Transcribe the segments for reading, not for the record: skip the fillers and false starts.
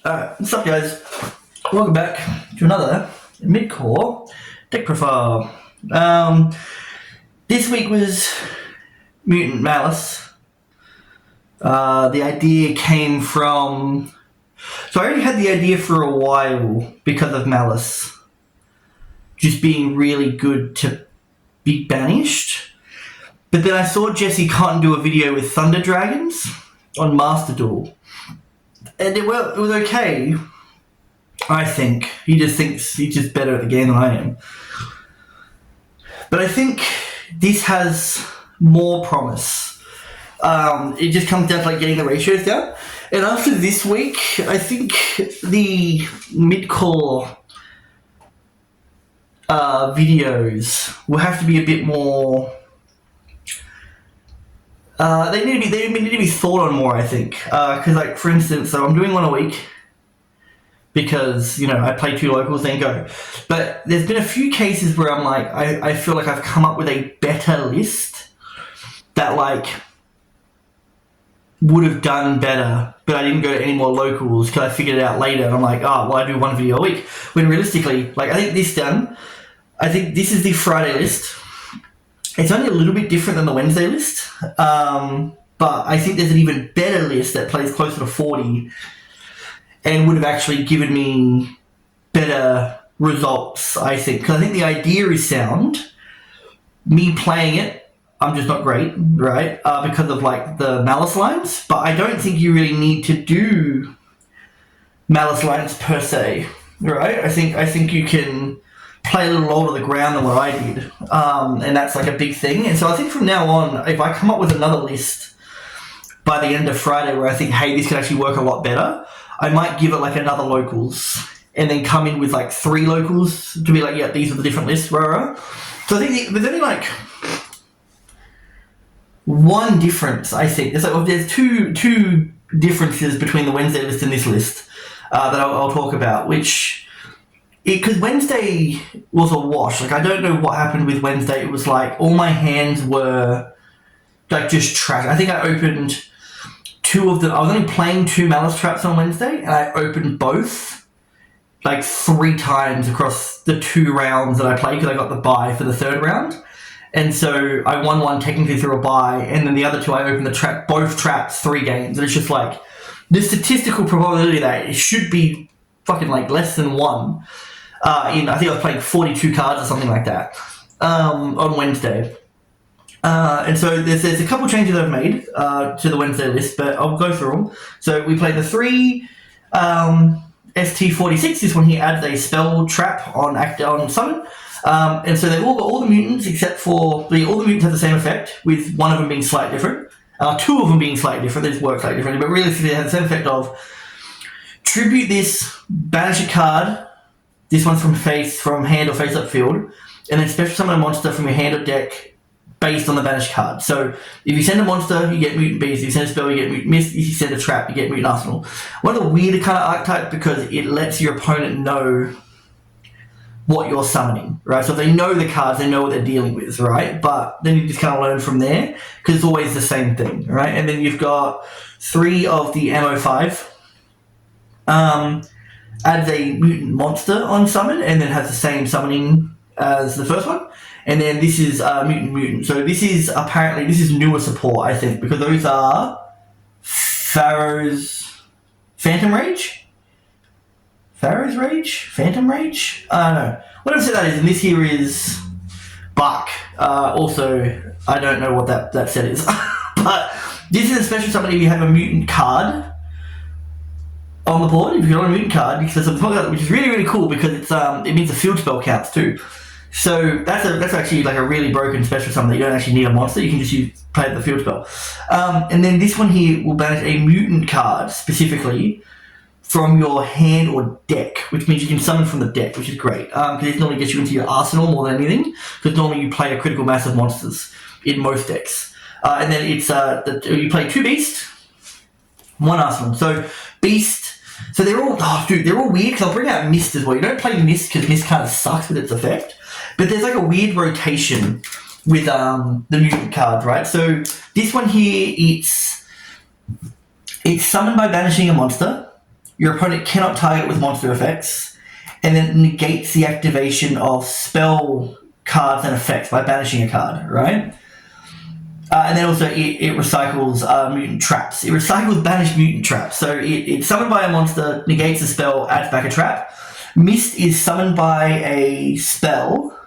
Alright, what's up guys? Welcome back to another mid-core deck profile. This week was Mutant Malice. The idea came from... So I already had the idea for a while because of Malice just being really good to be banished. But then I saw Jesse Cotton do a video with Thunder Dragons on Master Duel. And it was okay, I think. He just thinks he's just better at the game than I am. But I think this has more promise. It just comes down to like getting the ratios down. And after this week, I think the mid-core videos will have to be a bit more... They need to be thought on more, I think. Because, like, for instance, so I'm doing one a week because, you know, I play 2 locals, then go. But there's been a few cases where I'm like, I feel like I've come up with a better list that, like, would have done better, but I didn't go to any more locals because I figured it out later. And I'm like, oh, well, I do 1 video a week. When realistically, like, I think this is the Friday list. It's only a little bit different than the Wednesday list, but I think there's an even better list that plays closer to 40 and would have actually given me better results, I think. Because I think the idea is sound. Me playing it, I'm just not great, right? Because of like the Malice lines, but I don't think you really need to do Malice lines per se, right? I think you can play a little lower to the ground than what I did, and that's like a big thing. And so I think from now on, if I come up with another list by the end of Friday where I think, hey, this could actually work a lot better, I might give it like another locals and then come in with like 3 locals to be like, yeah, these are the different lists, rah. So I think there's only like one difference, I think. There's two differences between the Wednesday list and this list that I'll talk about, which... Because Wednesday was a wash. Like, I don't know what happened with Wednesday. It was like all my hands were like just trash. I think I opened 2 of them. I was only playing 2 Malice traps on Wednesday, and I opened both like 3 times across the 2 rounds that I played because I got the bye for the 3rd round. And so I won 1 technically through a bye, and then the other 2 I opened both traps 3 games. And it's just like the statistical probability that it should be fucking like less than 1. I think I was playing 42 cards or something like that on Wednesday. And so there's a couple changes I've made to the Wednesday list, but I'll go through them. So we played the 3 ST46. This one here adds a spell trap on summon. And so they've all got all the mutants except for... all the mutants have the same effect, with one of them being slightly different. 2 of them being slightly different. They just work slightly differently, but realistically they have the same effect of tribute this, banish a card. This one's from hand or face up field, and then special summon a monster from your hand or deck based on the banished card. So if you send a monster, you get Mutant Beast. If you send a spell, you get Mutant Mist. If you send a trap, you get Mutant Arsenal. One of the weirder kind of archetypes because it lets your opponent know what you're summoning, right? So if they know the cards, they know what they're dealing with, right? But then you just kind of learn from there because it's always the same thing, right? And then you've got 3 of the MO5. Adds a mutant monster on summon and then has the same summoning as the first one. And then this is mutant. So this is newer support, I think, because those are Pharaoh's Phantom Rage? Pharaoh's Rage? Phantom Rage? I don't know. Whatever set that is, and this here is Buck. Also, I don't know what that set is. But this is a special summon if you have a mutant card on the board, if you're on a mutant card, because which is really, really cool because it means the field spell counts too. So that's actually like a really broken special summon that you don't actually need a monster, you can just play the field spell. And then this one here will banish a mutant card specifically from your hand or deck, which means you can summon from the deck, which is great. Because this normally gets you into your arsenal more than anything, because normally you play a critical mass of monsters in most decks. And then it's you play 2 beasts, 1 arsenal. So beast. So they're all weird because I'll bring out Mist as well. You don't play Mist because Mist kind of sucks with its effect, but there's like a weird rotation with the mutant card, right? So this one here, it's summoned by banishing a monster. your opponent cannot target with monster effects, and then it negates the activation of spell cards and effects by banishing a card, right? And then also it recycles mutant traps. It recycles banished mutant traps. So it's summoned by a monster, negates a spell, adds back a trap. Mist is summoned by a spell,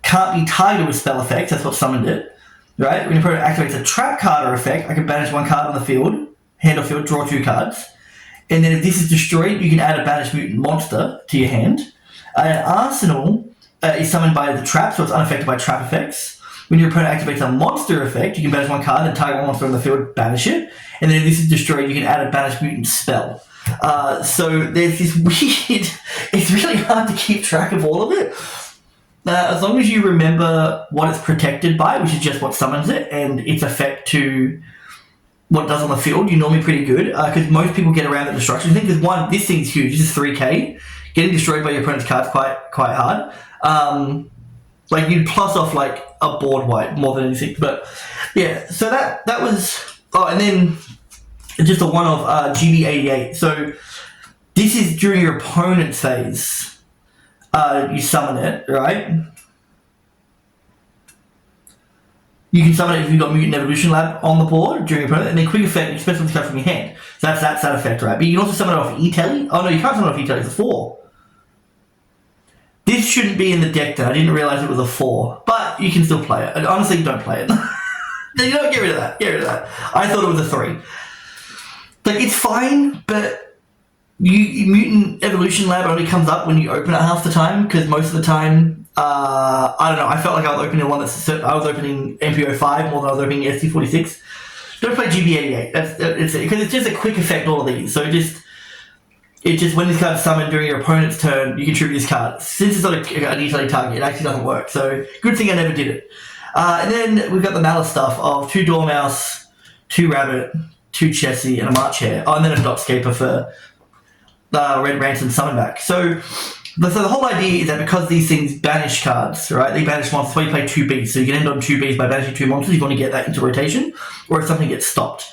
can't be targeted with spell effects, that's what summoned it. Right? When your opponent activates a trap card or effect, I can banish one card on the field, hand or field, draw 2 cards. And then if this is destroyed, you can add a banished mutant monster to your hand. An arsenal is summoned by the trap, so it's unaffected by trap effects. When your opponent activates a monster effect, you can banish one card and target one monster on the field, banish it. And then if this is destroyed, you can add a banished mutant spell. So there's this weird... It's really hard to keep track of all of it. As long as you remember what it's protected by, which is just what summons it, and its effect to what it does on the field, you're normally pretty good. Because most people get around the destruction thing. Because this thing's huge. This is 3k. Getting destroyed by your opponent's card's quite hard. Like you'd plus off like a board wipe more than anything. But yeah, so that was. Oh, and then just a one of GB88. So this is during your opponent's phase. You summon it, right? You can summon it if you've got Mutant Evolution Lab on the board during your opponent, and then quick effect, you special card from your hand. So that's that effect, right? But you can also summon it off E-Telly. Oh no, you can't summon it off E-Telly, it's a 4. This shouldn't be in the deck then, I didn't realise it was a 4. But you can still play it. Honestly, don't play it. You know, get rid of that, I thought it was a 3. Like, it's fine, but Mutant Evolution Lab only comes up when you open it half the time, because most of the time, I don't know, I felt like I was opening one I was opening MPO5 more than I was opening ST46. Don't play GB88, because it's just a quick effect, all of these. So it's just when this card is summoned during your opponent's turn, you can tribute this card. Since it's not an easily target, it actually doesn't work. So good thing I never did it. And then we've got the Malice stuff of 2 Dormouse, 2 Rabbit, 2 Chessie, and a March Hare. Oh, and then a Dotscaper for Red Ransom Summon Back. So the whole idea is that because these things banish cards, right? They banish monsters, so you play 2 Bs. So you can end on 2 Bs by banishing 2 monsters. You want to get that into rotation, or if something gets stopped.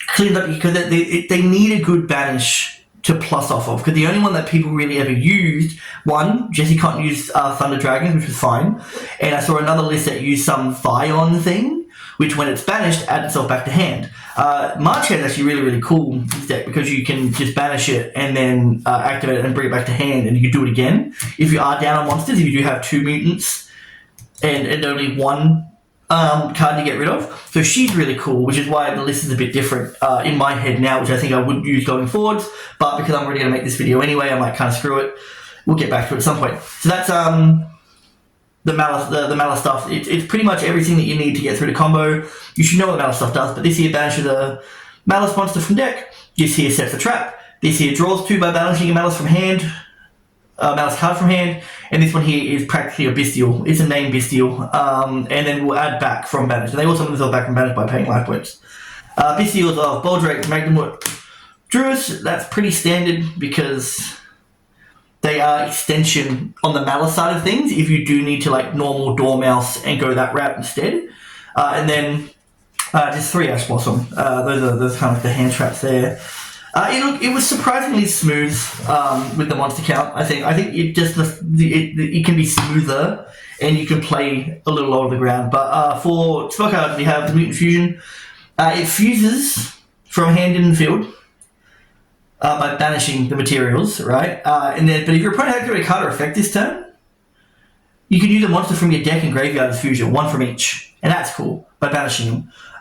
Cleaned up because they need a good banish to plus off of. Because the only one that people really ever used, one, Jesse can't use Thunder Dragons, which was fine. And I saw another list that used some Vion thing, which when it's banished, adds itself back to hand. March Hare is actually really, really cool in this deck because you can just banish it and then activate it and bring it back to hand, and you can do it again. If you are down on monsters, if you do have 2 mutants and only 1 card to get rid of. So she's really cool, which is why the list is a bit different in my head now, which I think I would use going forwards. But because I'm already going to make this video anyway, I might kind of screw it. We'll get back to it at some point. So that's the Malice stuff. It's pretty much everything that you need to get through the combo. You should know what the Malice stuff does, but this here banishes a Malice monster from deck. This here sets a trap. This here draws 2 by banishing a Malice from hand. Malice card from hand. And this one here is practically a Bestial. It's a named Bestial. And then we'll add back from banish. And they also themselves back from banish by paying life points. Bestials of Boldrake, Magnumwood, Druis. That's pretty standard because they are extension on the Malice side of things if you do need to like normal Dormouse and go that route instead. And then just 3 Ash Blossom. Those kind of the hand traps there. It was surprisingly smooth with the monster count. I think it just it can be smoother and you can play a little lower the ground. But for spell cards, we have the Mutant Fusion. It fuses from hand in the field. By banishing the materials, right? But if your opponent activates a card or effect this turn, you can use a monster from your deck and graveyard as fusion, 1 from each, and that's cool by banishing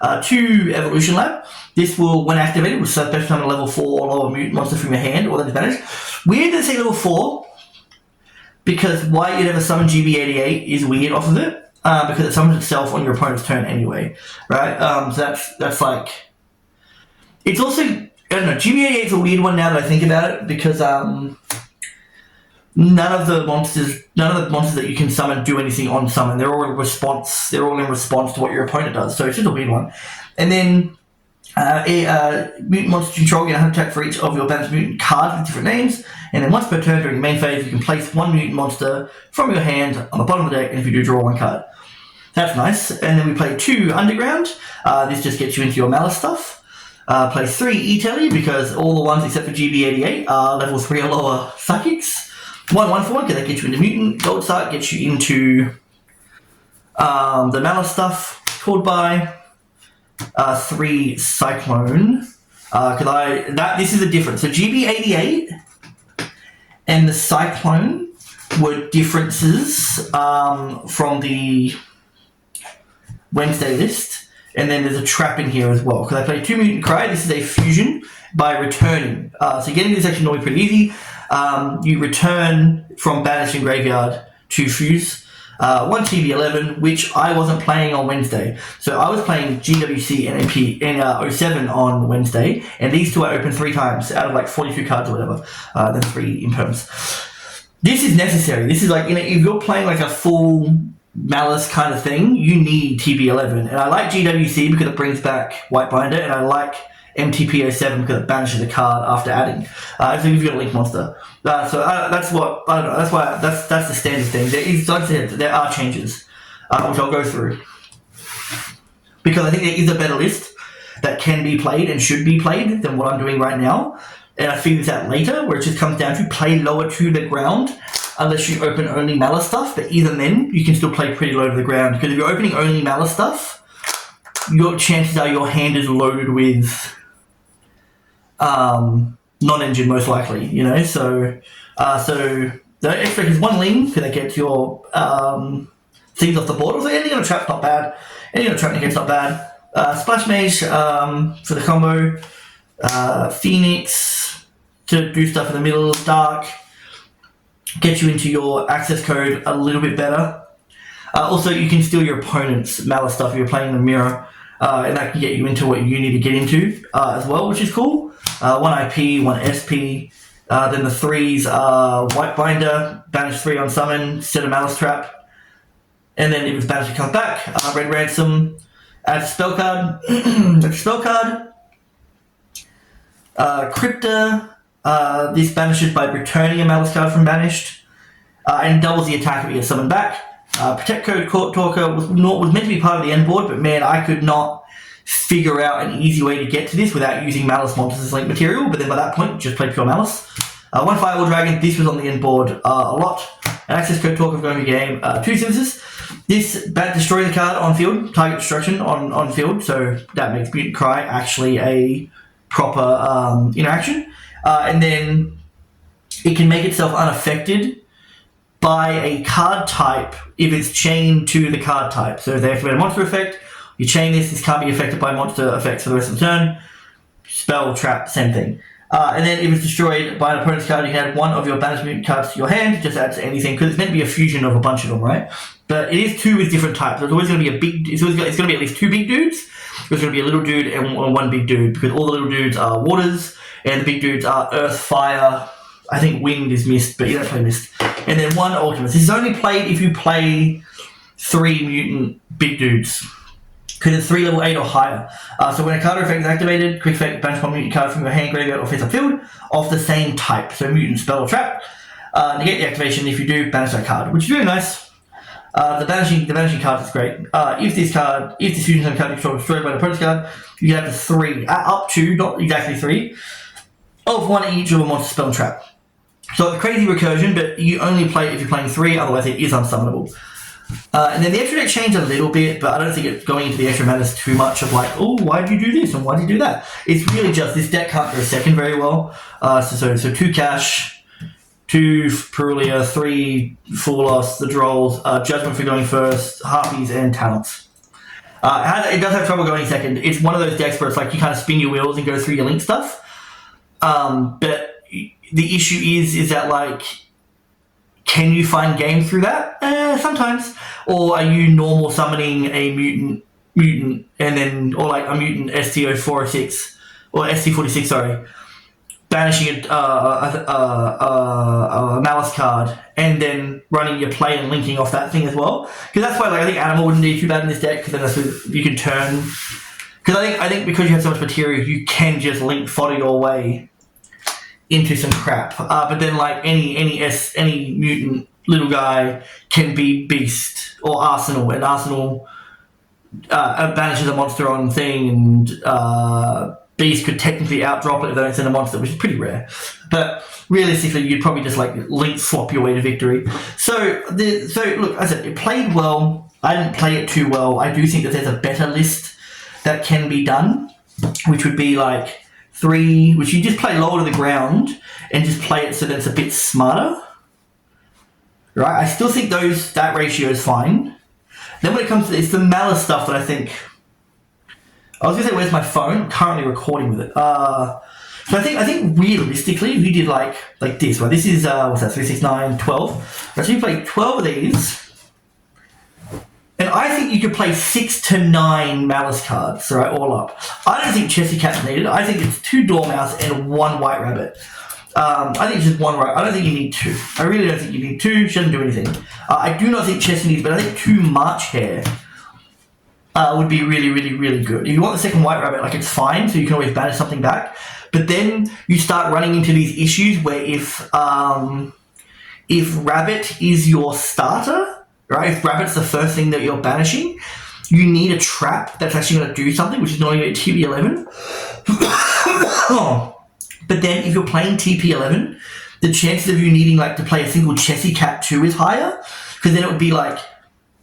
them. 2 Evolution Lab. This will, when activated, will special summon a level 4 or lower mutant monster from your hand or that is banished. Weird to say level 4 because why you'd ever summon GB88 is weird off of it because it summons itself on your opponent's turn anyway, right? So that's like it's also. I don't know, GB88 is a weird one now that I think about it because none of the monsters that you can summon do anything on summon. They're all in response to what your opponent does. So it's just a weird one. And then mutant monster control, you have to attack for each of your banished mutant cards with different names. And then once per turn during the main phase, you can place 1 mutant monster from your hand on the bottom of the deck, and if you do, draw 1 card. That's nice. And then we play 2 Underground. This just gets you into your Malice stuff. Plays 3 E-Telly because all the ones except for GB88 are level 3 or lower psychics. 1 for 1 because that gets you into Mutant. Gold Start gets you into the Malice stuff. Called by 3 Cyclone. This is a difference. So GB88 and the Cyclone were differences from the Wednesday list. And then there's a trap in here as well. Because I play 2 Mutant Cry. This is a fusion by returning. So getting this is actually normally pretty easy. You return from Banished and Graveyard to fuse. 1 TB11, which I wasn't playing on Wednesday. So I was playing GWC and MP and 07 on Wednesday. And these two I opened 3 times out of like 42 cards or whatever. Then 3 imperms. This is necessary. This is like, if you're playing like a full Malice kind of thing, you need TB11. And I like GWC because it brings back White Binder, and I like MTP07 because it banishes a card after adding. So you've got a Link Monster. That's what, I don't know, that's the standard thing. There are changes, which I'll go through. Because I think there is a better list that can be played and should be played than what I'm doing right now. And I figure this out later, where it just comes down to play lower to the ground, unless you open only Malice stuff, but even then, you can still play pretty low to the ground, because if you're opening only Malice stuff, your chances are your hand is loaded with non-engine, most likely, so the X-Ray is 1 Ling, because that gets your things off the board. Also, anything on a trap's not bad. Anything on a trap against not bad. Splash Mage for the combo. Phoenix to do stuff in the middle. Dark get you into your access code a little bit better. Also, you can steal your opponent's Malice stuff if you're playing the mirror, and that can get you into what you need to get into as well, which is cool. 1 IP, 1 SP. Then the 3s are White Binder, banish 3 on summon, set a Malice trap, and then if it's banished, it comes back. Red Ransom, add a spell card. Crypta, this banishes by returning a Malice card from banished, and doubles the attack if you get summoned back. Protect Code Court Talker was meant to be part of the end board, but man, I could not figure out an easy way to get to this without using Malice monsters as link material, but then by that point, just played pure Malice. 1 Firewall Dragon, this was on the end board a lot. An Access Code Talker going to game. 2 Synthesis. This destroys the card on field, target destruction on field, so that makes Mutant Cry actually a proper interaction. And then it can make itself unaffected by a card type if it's chained to the card type. So if they activate a monster effect, you chain this can't be affected by monster effects for the rest of the turn. Spell, trap, same thing. And then if it's destroyed by an opponent's card, you can add 1 of your banished mutant cards to your hand. Just add to anything, because it's meant to be a fusion of a bunch of them, right? But it is 2 with different types. There's always going to be it's going to be at least 2 big dudes. There's going to be a little dude and 1 big dude, because all the little dudes are waters, and the big dudes are earth, fire. I think wind is mist, but you don't play mist. And then 1 ultimate. This is only played if you play 3 mutant big dudes, because it's 3 level 8 or higher. So when a card effect is activated, quick effect, banish 1 mutant card from your hand, graveyard, or face-up field of the same type. So mutant, spell, or trap. Negate the activation. If you do, banish that card, which is really nice. The banishing card is great. If this fusion card is destroyed by an opponent's card, you can have 3, up to, not exactly 3, of 1 each of a monster, spell, and trap. So it's a crazy recursion, but you only play it if you're playing 3, otherwise it is unsummonable. And then the extra deck changed a little bit, but I don't think it's going into the extra matters too much of like, oh, why did you do this and why did you do that? It's really just this deck can't go second very well. So 2 cash, 2 Perulia, 3 Full Loss, the Drolls, Judgment for going first, Harpies, and Talents. It does have trouble going second. It's one of those decks where it's like you kind of spin your wheels and go through your link stuff. But the issue is that like, can you find game through that? Sometimes. Or are you normal summoning a mutant, and then, or like a mutant ST0406, or ST46, sorry, banishing a Malice card, and then running your play and linking off that thing as well? Because that's why, like, I think Animal wouldn't be too bad in this deck, because then that's what you can turn. Because I think because you have so much material, you can just link fodder your way into some crap. But then, like, any mutant little guy can be Beast or Arsenal, and Arsenal banishes a monster on thing, and Beast could technically outdrop it if they don't send a monster, which is pretty rare. But realistically, you'd probably just like link swap your way to victory. So look, I said it played well. I didn't play it too well. I do think that there's a better list that can be done, which would be like 3, which you just play lower to the ground and just play it so that it's a bit smarter. Right? I still think that ratio is fine. Then when it comes to it's the Malice stuff that I think. I was gonna say, where's my phone? I'm currently recording with it. So I think realistically, if you did like this, right? This is what's that? 3, 6, 9, 12. So you play 12 of these, and I think you could play 6 to 9 Malice cards, right? All up. I don't think Chessy Cat's needed. I think it's 2 Dormouse and 1 White Rabbit. I think it's just 1 right. I don't think you need 2. I really don't think you need 2. Shouldn't do anything. I do not think Chessy needs, but I think 2 March Hare would be really, really, really good. If you want the second White Rabbit, like it's fine, so you can always banish something back. But then you start running into these issues where if Rabbit is your starter, right? If Rabbit's the first thing that you're banishing, you need a trap that's actually going to do something, which is not only TP11. But then if you're playing TP11, the chances of you needing like to play a single Chessy Cat 2 is higher, because then it would be like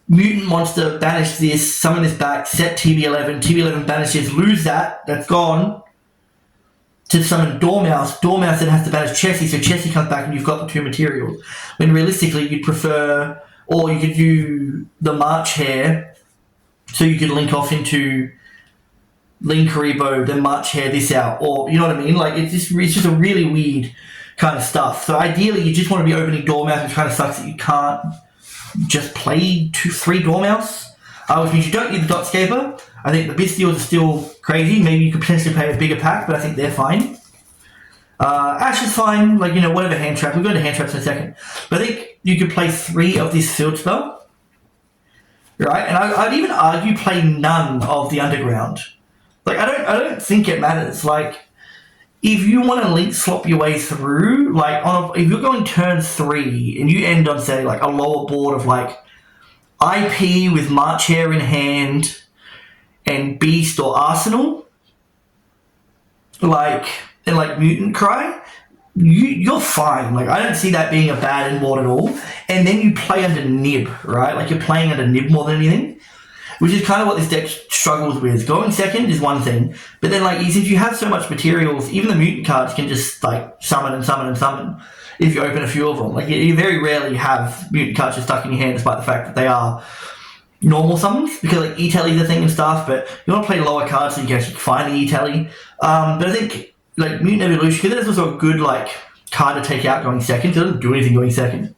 mutant monster, banish this, summon this back, set TP11, TP11 banishes, lose that's gone, to summon Dormouse. Dormouse then has to banish Chessy, so Chessy comes back and you've got the 2 materials. When realistically you'd prefer, or you could do the March Hare, so you could link off into Link Karibo, then March Hare this out, or you know what I mean? Like it's just a really weird kind of stuff. So ideally you just want to be opening Dormouse, which kind of sucks that you can't just play 3 Dormouse, which means you don't need the Dotscaper. I think the Bystials are still crazy. Maybe you could potentially play a bigger pack, but I think they're fine. Ash is fine, like, you know, whatever hand trap. We'll go to hand traps in a second. But I think you could play 3 of this field spell, right? And I'd even argue play none of the Underground. Like, I don't think it matters. Like, if you want to link swap your way through, like, if you're going turn 3 and you end on, say, like, a lower board of, like, IP with March Hare in hand and Beast or Arsenal, like Mutant Cry, you're fine. Like, I don't see that being a bad in board at all. And then you play under Nib, right? Like, you're playing under Nib more than anything, which is kind of what this deck struggles with. Going second is one thing, but then, like, since you have so much materials, even the mutant cards can just, like, summon and summon and summon if you open a few of them. Like, you very rarely have mutant cards just stuck in your hand, despite the fact that they are normal summons, because, like, E-Tally is a thing and stuff, but you want to play lower cards so you can actually find the E-Tally. But I think, like, Mutant Evolution, because that's also a good, like, card to take out going second, so it doesn't do anything going second.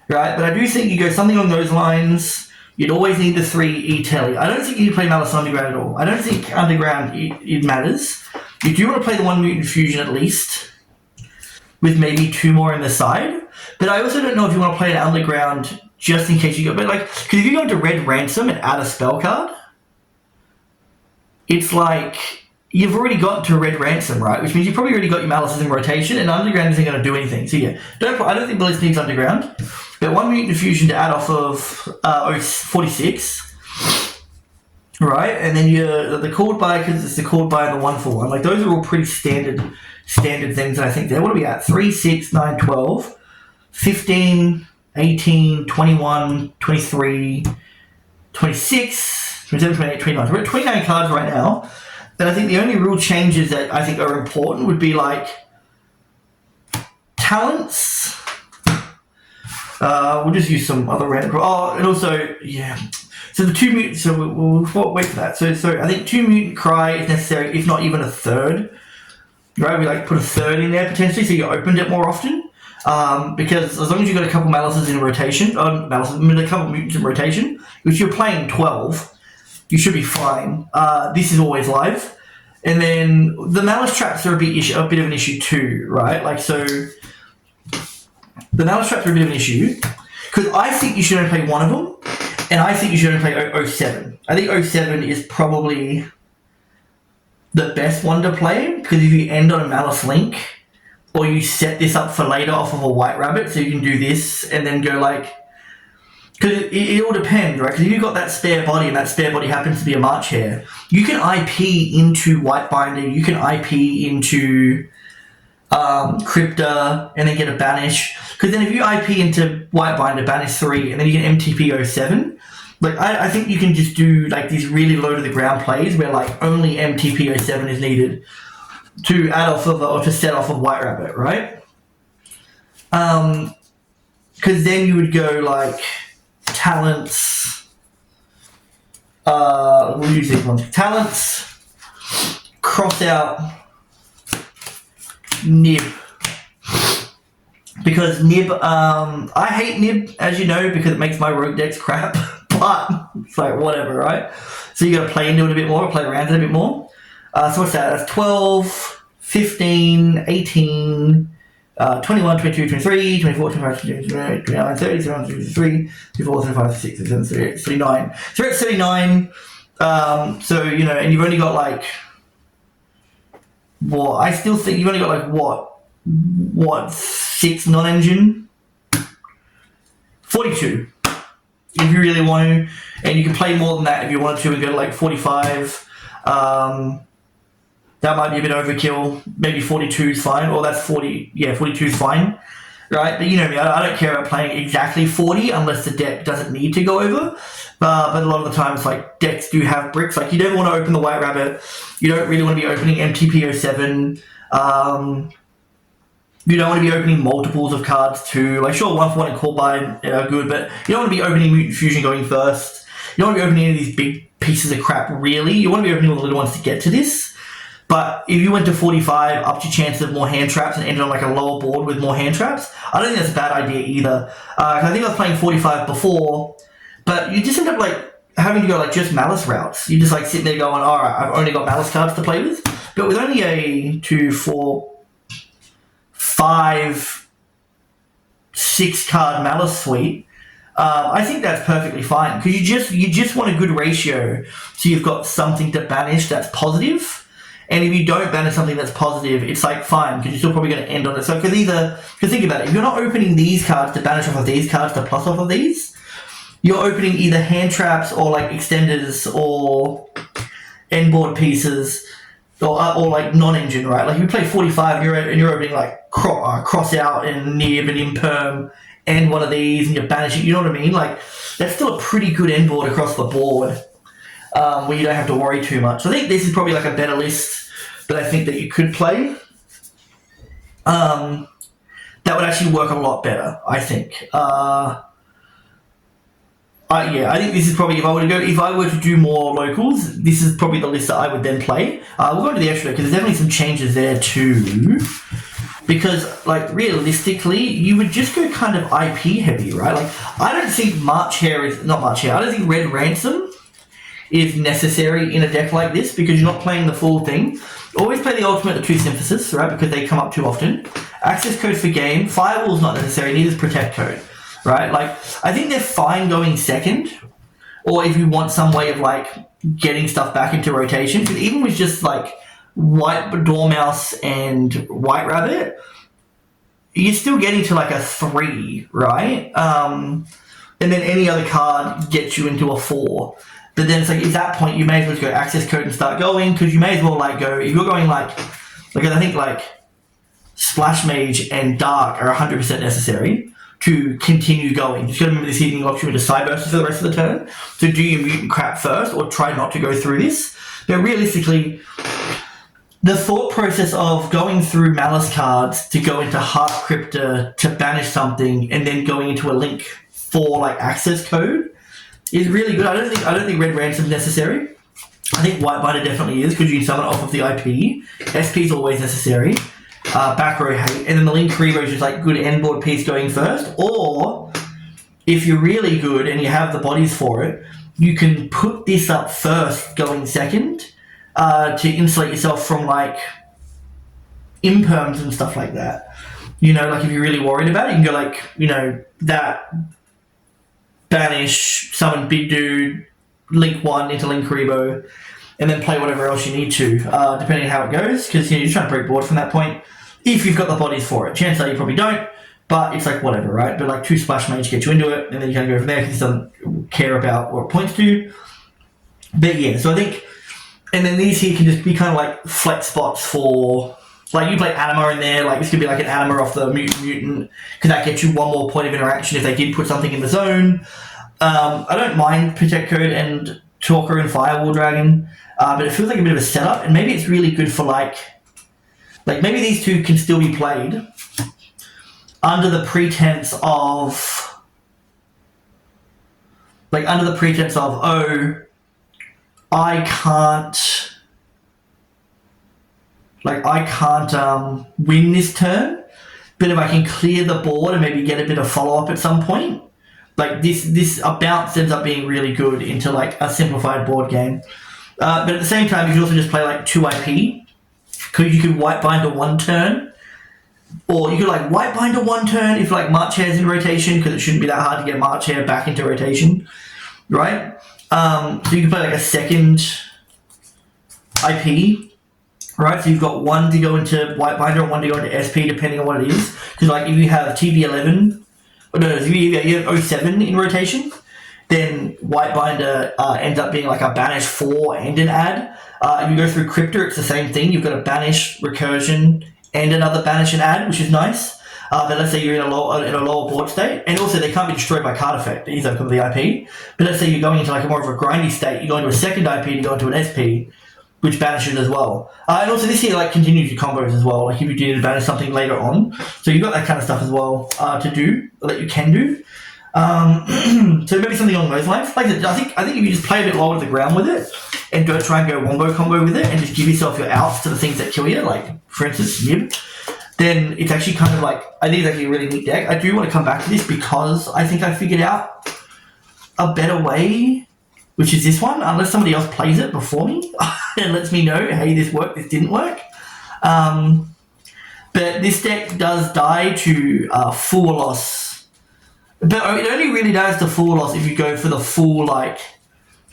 Right? But I do think you go something along those lines. You'd always need the 3 E-Telly. I don't think you play Malice Underground at all. I don't think Underground it matters. You do want to play the 1 Mutant Fusion at least, with maybe 2 more in the side. But I also don't know if you want to play it Underground just in case you go. But, like, because if you go into Red Ransom and add a spell card, it's like you've already gotten to Red Ransom, right? Which means you've probably already got your Malices in rotation, and Underground isn't going to do anything. So yeah, I don't think Blitz needs Underground. But 1 Mutant Fusion to add off of 46, right? And then the Called By, because it's the Called By and the 1/1. Like, those are all pretty standard things, and I think there. What are we at? 3, 6, 9, 12, 15, 18, 21, 23, 26, 27, 28, 29. So we're at 29 cards right now. And I think the only real changes that I think are important would be, like, talents. We'll just use some other random. Oh, and also, yeah. So the 2 mutant. So we'll wait for that. So I think 2 Mutant Cry is necessary, if not even a third. Right? We like put a third in there potentially, so you opened it more often. Because as long as you've got a couple Malices in rotation, a couple Mutants in rotation, which you're playing 12, you should be fine. This is always live. And then the Malice traps are a bit of an issue too, right? Like, so the Malice traps are a bit of an issue because I think you should only play 1 of them, and I think you should only play 07. I think 07 is probably the best one to play, because if you end on a Malice link, or you set this up for later off of a White Rabbit, so you can do this and then go, like, because it all depends, right? Because if you've got that spare body and that spare body happens to be a March Hare, you can IP into Whitebinder, you can IP into Crypta, and then get a banish. Because then if you IP into Whitebinder, banish 3, and then you get MTP 07, like I think you can just do like these really low to the ground plays where like only MTP 07 is needed to add off of or to set off of White Rabbit, right? Because then you would go like talents. We'll use these ones. Talents, cross out Nib. Because Nib, I hate Nib, as you know, because it makes my rogue decks crap. But it's like whatever, right? So you got to play into it a bit more, play around it a bit more. So what's that? That's 12, 15, 18, 21, 22, 23, 24, 25, 26, 28, 29, 30, 31, 33, 34, 35, 36, 37, 38, 39. So you're at 39. So, you know, and you've only got like, well, I still think you've only got like what, 6 non-engine? 42. If you really want to, and you can play more than that if you wanted to and go to like 45. That might be a bit overkill. Maybe 42 is fine, or that's 40. Yeah, 42 is fine, right? But you know me, I don't care about playing exactly 40 unless the deck doesn't need to go over. But a lot of the time, it's like decks do have bricks. Like you don't want to open the White Rabbit. You don't really want to be opening MTP 07. You don't want to be opening multiples of cards too. Like sure, 1-for-1 and Callbind are good, but you don't want to be opening Mutant Fusion going first. You don't want to be opening any of these big pieces of crap, really. You want to be opening all the little ones to get to this. But if you went to 45, upped your chances of more hand traps and ended on like a lower board with more hand traps, I don't think that's a bad idea either. I think I was playing 45 before, but you just end up like having to go like just Malice routes. You just like sitting there going, all right, I've only got Malice cards to play with. But with only a 2, 4, 5, 6 card Malice suite, I think that's perfectly fine because you just want a good ratio, so you've got something to banish that's positive. And if you don't banish something that's positive, it's like fine, because you're still probably going to end on it. So, because think about it, if you're not opening these cards to banish off of these cards to plus off of these, you're opening either hand traps or like extenders or end board pieces or like non-engine, right? Like if you play 45 and you're opening like cross out and nib and imperm and one of these and you're banishing, you know what I mean? Like that's still a pretty good end board across the board. Where you don't have to worry too much. So I think this is probably like a better list that I think that you could play. That would actually work a lot better, I think. I think this is probably, if I were to do more locals, this is probably the list that I would then play. We'll go to the extra because there's definitely some changes there too. Because, like, realistically, you would just go kind of IP heavy, right? Like, I don't think I don't think Red Ransom is necessary in a deck like this because you're not playing the full thing. Always play the ultimate, the 2 synthesis, right? Because they come up too often. Access code for game. Firewall is not necessary, neither is protect code, right? Like, I think they're fine going second, or if you want some way of like getting stuff back into rotation. Because even with just like White Dormouse and White Rabbit, you're still getting to like a 3, right? And then any other card gets you into a 4. But then it's like, at that point, you may as well just go access code and start going, because you may as well like go, if you're going like I think like Splash Mage and Dark are 100% necessary to continue going. You just gotta remember this evening locks you into Cybursts for the rest of the turn. So do your mutant crap first, or try not to go through this. But realistically, the thought process of going through Malice cards to go into Heart Crypta to banish something, and then going into a link for like access code is really good. I don't think Red Ransom is necessary. I think Whitebinder definitely is because you can summon it off of the IP. SP is always necessary. Back row hate, and then the Link Karibo is just like good end board piece going first. Or if you're really good and you have the bodies for it, you can put this up first going second to insulate yourself from like imperms and stuff like that. You know, like if you're really worried about it, you can go like, you know, that banish, summon big dude, link 1 into Link Karibo, and then play whatever else you need to, depending on how it goes, because you're trying to break board from that point. If you've got the bodies for it, chances are you probably don't, but it's like whatever, right? But like 2 splash mage get you into it, and then you kind of go from there because you don't care about what it points to. But yeah, so I think, and then these here can just be kind of like flex spots for, like you play Anima in there, like this could be like an Anima off the mutant, because that gets you 1 more point of interaction if they did put something in the zone. I don't mind Protect Code and Talker and Firewall Dragon, but it feels like a bit of a setup, and maybe it's really good for like maybe these 2 can still be played under the pretense of, oh, I can't win this turn, but if I can clear the board and maybe get a bit of follow-up at some point, like this a bounce ends up being really good into like a simplified board game. But at the same time, you can also just play like 2 IP, because you could White Binder 1 turn, or you could like White Binder 1 turn if like March Hare's in rotation, because it shouldn't be that hard to get March Hare back into rotation, right? So you can play like a second IP, right? So you've got 1 to go into White Binder and 1 to go into SP, depending on what it is. Because like if you have TB11, if you have 07 in rotation, then White Binder ends up being like a banish 4 and an add. If you go through Cryptor, it's the same thing. You've got a banish, recursion, and another banish and add, which is nice. But let's say you're in a lower board state, and also they can't be destroyed by card effect either because of the IP. But let's say you're going into like a more of a grindy state, you go into a second IP to go into an SP, which banishes as well. And also this here like continues your combos as well. Like if you did banish something later on, so you've got that kind of stuff as well to do that you can do. So maybe something along those lines. Like I think if you just play a bit lower to the ground with it, and don't try and go wombo combo with it, and just give yourself your outs to the things that kill you, like for instance Nib, then it's actually kind of like, I think it's actually a really neat deck. I do want to come back to this because I think I figured out a better way, which is this one, unless somebody else plays it before me and lets me know, hey, this worked, this didn't work. But this deck does die to full loss. But it only really does the full loss if you go for the full, like,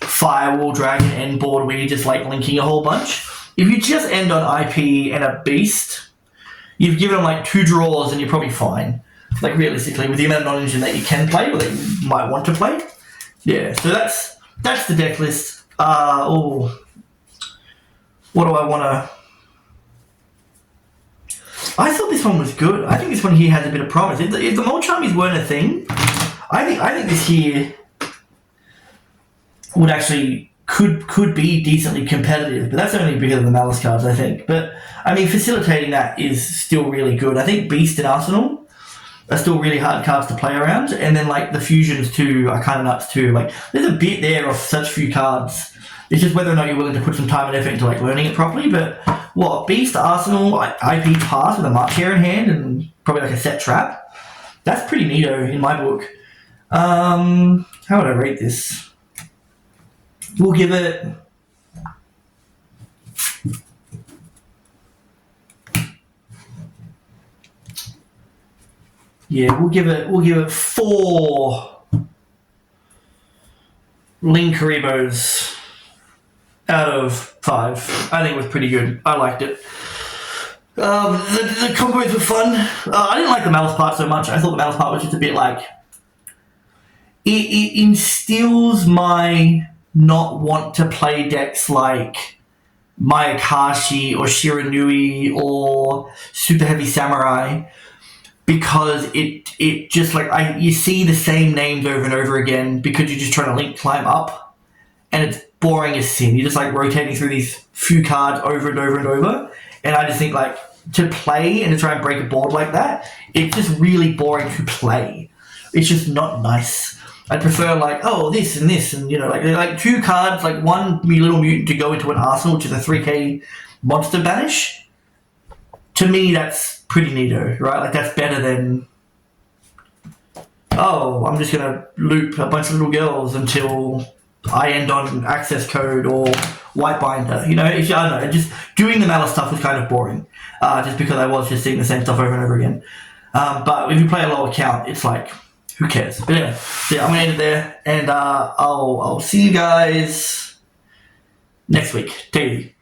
Firewall Dragon end board where you're just, like, linking a whole bunch. If you just end on IP and a Beast, you've given them, like, 2 draws and you're probably fine. Like, realistically, with the amount of non-engine that you can play or that you might want to play. Yeah, so that's the deck list. What do I want to... I thought this one was good. I think this one here has a bit of promise. If the Mold Charmies weren't a thing, I think this here would actually could be decently competitive, but that's only because of the Malice cards, I think. But I mean, facilitating that is still really good. I think Beast and Arsenal are still really hard cards to play around, and then like the fusions too are kind of nuts too. Like there's a bit there of such few cards. It's just whether or not you're willing to put some time and effort into like learning it properly. But what, Beast, Arsenal, IP Pass with a March Hare in hand and probably like a set trap. That's pretty neato in my book. How would I rate this? We'll give it... Yeah, we'll give it 4 Linkaribos out of 5. I think it was pretty good. I liked it. The combos were fun. I didn't like the Malice part so much. I thought the Malice part was just a bit like... It instills my not want to play decks like Mayakashi or Shiranui or Super Heavy Samurai, because it just like you see the same names over and over again because you're just trying to link climb up, and it's boring as sin. You're just like rotating through these few cards over and over and over, and I just think like to play and to try and break a board like that, it's just really boring to play. It's just not nice. I'd prefer like, oh, this and this, and you know, like 2 cards, like 1 little mutant to go into an arsenal, which is a 3k monster banish. To me, that's pretty neato, right? Like that's better than, oh, I'm just gonna loop a bunch of little girls until I end on access code or white binder. You know, I don't know. Just doing the Malice stuff was kind of boring, just because I was just seeing the same stuff over and over again. But if you play a lower count, it's like, who cares? But anyway, so yeah, I'm gonna end it there, and I'll see you guys next week. Take it easy.